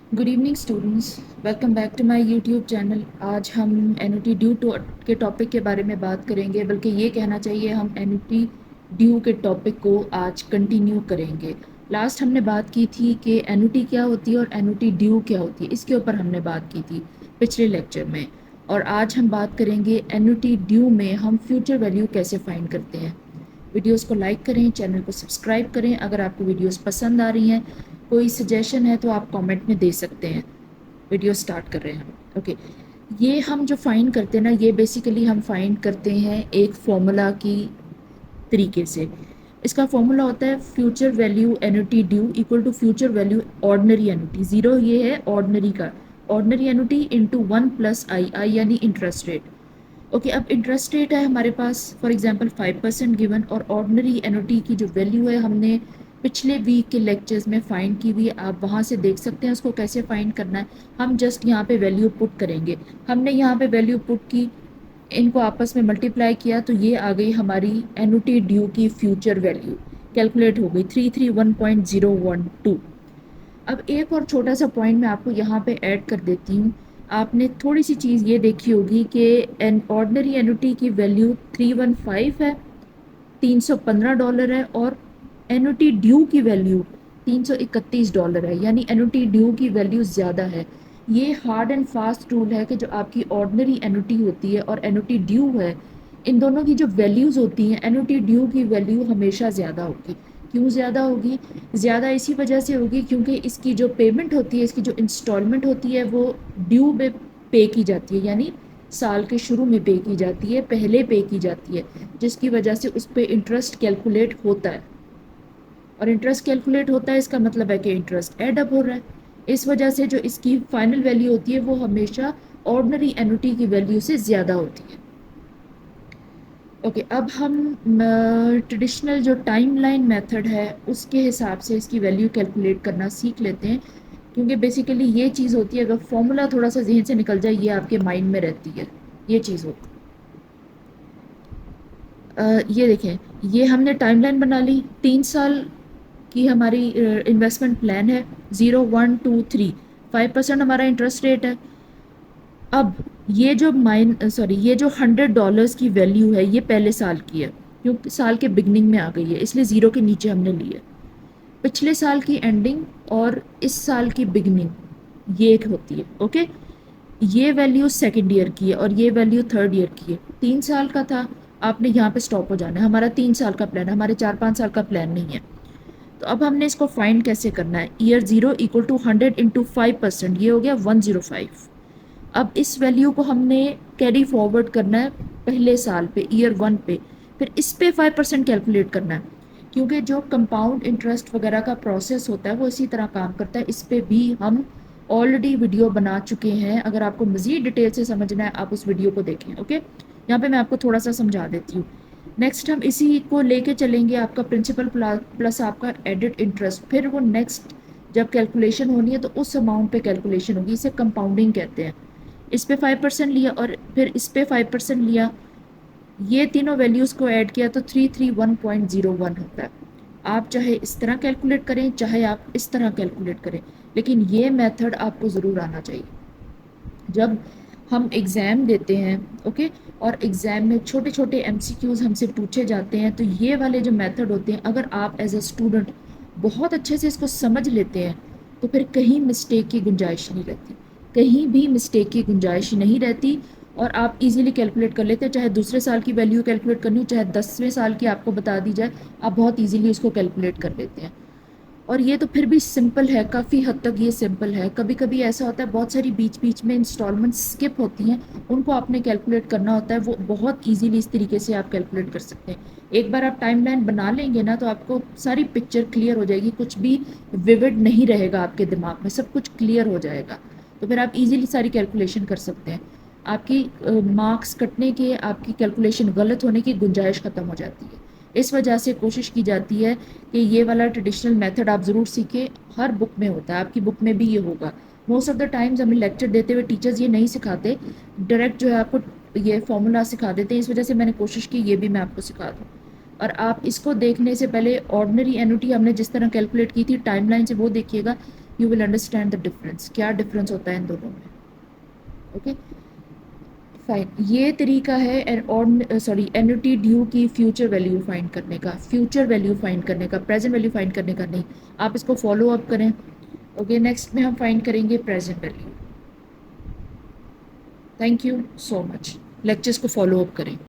Good evening students, welcome back to my YouTube channel. आज हम annuity due के topic के बारे में बात करेंगे, बल्कि ये कहना चाहिए हम एनुटी ड्यू के टॉपिक को आज कंटिन्यू करेंगे। लास्ट हमने बात की थी कि एनुटी क्या होती है और एनुटी ड्यू क्या होती है, इसके ऊपर हमने बात की थी पिछले लेक्चर में। और आज हम बात करेंगे एनुटी ड्यू में हम फ्यूचर वैल्यू कैसे फाइंड करते हैं। वीडियोस को लाइक करें, चैनल को सब्सक्राइब करें। अगर आपको वीडियोस पसंद आ रही हैं, कोई सजेशन है तो आप कमेंट में दे सकते हैं। वीडियो स्टार्ट कर रहे हैं हम। ओके, ये हम जो फाइंड करते हैं ना, ये बेसिकली हम फाइंड करते हैं एक फॉर्मूला की तरीके से। इसका फॉर्मूला होता है future value annuity due equal to future value ordinary annuity. Zero ये है ऑर्डनरी का, ordinary annuity into 1 plus I, I यानी इंटरेस्ट रेट। ओके, अब इंटरेस्ट रेट है हमारे पास फॉर एग्जांपल 5% गिवन, और ऑर्डिनरी एनुटी की जो वैल्यू है हमने पिछले वीक के लेक्चर्स में फाइंड की हुई है। आप वहाँ से देख सकते हैं उसको कैसे फाइंड करना है। हम जस्ट यहाँ पे वैल्यू पुट करेंगे। हमने यहाँ पे वैल्यू पुट की, इनको आपस में मल्टीप्लाई किया तो ये आ गई हमारी एनुटी ड्यू की फ्यूचर वैल्यू, कैलकुलेट हो गई 331.012। अब एक और छोटा सा पॉइंट मैं आपको यहाँ पे ऐड कर देती हूँ। आपने थोड़ी सी चीज़ ये देखी होगी कि एन ऑर्डनरी एनुटी की वैल्यू 315 है, $315 है, और एनुटी ड्यू की वैल्यू $331 है, यानी एनुटी ड्यू की वैल्यू ज़्यादा है। ये हार्ड एंड फास्ट रूल है कि जो आपकी ऑर्डनरी एनुटी होती है और एनुटी ड्यू है, इन दोनों की जो वैल्यूज़ होती हैं, एनुटी ड्यू की वैल्यू हमेशा ज़्यादा होगी। क्यों ज़्यादा होगी? ज़्यादा इसी वजह से होगी क्योंकि इसकी जो पेमेंट होती है, इसकी जो इंस्टॉलमेंट होती है, वो ड्यू में पे की जाती है, यानी साल के शुरू में पे की जाती है, पहले पे की जाती है, जिसकी वजह से उस पर इंटरेस्ट कैलकुलेट होता है। और इंटरेस्ट कैलकुलेट होता है, इसका मतलब है कि इंटरेस्ट एड अप हो रहा है। इस वजह से जो इसकी फाइनल वैल्यू होती है वो हमेशा ऑर्डिनरी एनुटी की वैल्यू से ज़्यादा होती है। ओके, अब हम ट्रेडिशनल जो टाइमलाइन मेथड है उसके हिसाब से इसकी वैल्यू कैलकुलेट करना सीख लेते हैं, क्योंकि बेसिकली ये चीज़ होती है, अगर फॉर्मूला थोड़ा सा जहन से निकल जाए ये आपके माइंड में रहती है, ये चीज़ होती है। ये देखें, ये हमने टाइमलाइन बना ली, 3 साल की हमारी इन्वेस्टमेंट प्लान है, 0 1 2 3, 5% हमारा इंटरेस्ट रेट है। अब ये जो ये जो $100 की वैल्यू है ये पहले साल की है, क्योंकि साल के बिगनिंग में आ गई है, इसलिए ज़ीरो के नीचे हमने ली है। पिछले साल की एंडिंग और इस साल की बिगनिंग ये एक होती है। ओके, ये वैल्यू सेकेंड ईयर की है और ये वैल्यू थर्ड ईयर की है। 3 साल का था, आपने यहाँ पे स्टॉप हो जाना है। हमारा 3 साल का प्लान है, हमारे 4-5 साल का प्लान नहीं है। तो अब हमने इसको फाइंड कैसे करना है? ईयर 0 इक्वल टू 100 इंटू 5%, ये हो गया 105। अब इस वैल्यू को हमने कैरी फॉरवर्ड करना है पहले साल पे, ईयर 1 पे, फिर इस पे 5% कैलकुलेट करना है, क्योंकि जो कंपाउंड इंटरेस्ट वगैरह का प्रोसेस होता है वो इसी तरह काम करता है। इस पे भी हम ऑलरेडी वीडियो बना चुके हैं, अगर आपको मज़ीद डिटेल से समझना है आप उस वीडियो को देखें। ओके, यहाँ पे मैं आपको थोड़ा सा समझा देती हूँ। नेक्स्ट हम इसी को लेके चलेंगे, आपका प्रिंसिपल प्लस आपका एडेड इंटरेस्ट, फिर वो नेक्स्ट जब कैलकुलेशन होनी है तो उस अमाउंट पे कैलकुलेशन होगी, इसे कंपाउंडिंग कहते हैं। इस पे 5% लिया और फिर इस पे 5% लिया, ये तीनों वैल्यूज़ को ऐड किया तो 331.01 होता है। आप चाहे इस तरह कैलकुलेट करें, चाहे आप इस तरह कैलकुलेट करें, लेकिन ये मेथड आपको ज़रूर आना चाहिए। जब हम एग्ज़ाम देते हैं, ओके, और एग्ज़ाम में छोटे छोटे MCQs हमसे पूछे जाते हैं, तो ये वाले जो मेथड होते हैं, अगर आप एज अ स्टूडेंट बहुत अच्छे से इसको समझ लेते हैं तो फिर कहीं मिस्टेक की गुंजाइश नहीं रहती, कहीं भी मिस्टेक की गुंजाइश नहीं रहती, और आप इजीली कैलकुलेट कर लेते हैं। चाहे दूसरे साल की वैल्यू कैलकुलेट करनी हो, चाहे 10वें साल की आपको बता दी जाए, आप बहुत इजीली उसको कैलकुलेट कर लेते हैं। और ये तो फिर भी सिंपल है, काफ़ी हद तक ये सिंपल है। कभी कभी ऐसा होता है बहुत सारी बीच बीच में इंस्टॉलमेंट स्किप होती हैं, उनको आपने कैलकुलेट करना होता है, वो बहुत इजीली इस तरीके से आप कैलकुलेट कर सकते हैं। एक बार आप टाइमलाइन बना लेंगे ना तो आपको सारी पिक्चर क्लियर हो जाएगी, कुछ भी विविड नहीं रहेगा आपके दिमाग में, सब कुछ क्लियर हो जाएगा। तो फिर आप इजीली सारी कैलकुलेशन कर सकते हैं। आपकी मार्क्स कटने के, आपकी कैलकुलेशन गलत होने की गुंजाइश ख़त्म हो जाती है। इस वजह से कोशिश की जाती है कि ये वाला ट्रेडिशनल मेथड आप ज़रूर सीखें। हर बुक में होता है, आपकी बुक में भी ये होगा। मोस्ट ऑफ द टाइम्स हमें लेक्चर देते हुए टीचर्स ये नहीं सिखाते, डायरेक्ट जो है आपको ये फॉर्मूला सिखा देते हैं। इस वजह से मैंने कोशिश की ये भी मैं आपको सिखा दूँ। और आप इसको देखने से पहले ऑर्डिनरी एनुटी हमने जिस तरह कैलकुलेट की थी टाइमलाइन से, वो देखिएगा। You will understand the difference, کیا ڈفرینس ہوتا ہے ان دونوں میں. Okay fine. یہ طریقہ ہے اینوٹی ڈیو کی فیوچر ویلیو فائنڈ کرنے کا، فیوچر ویلیو فائنڈ کرنے کا، پریزنٹ ویلیو فائنڈ کرنے کا نہیں. آپ اس کو فالو اپ کریں. اوکے نیکسٹ میں ہم فائنڈ کریں گے present value. Thank you so much. Lectures کو فالو اپ کریں.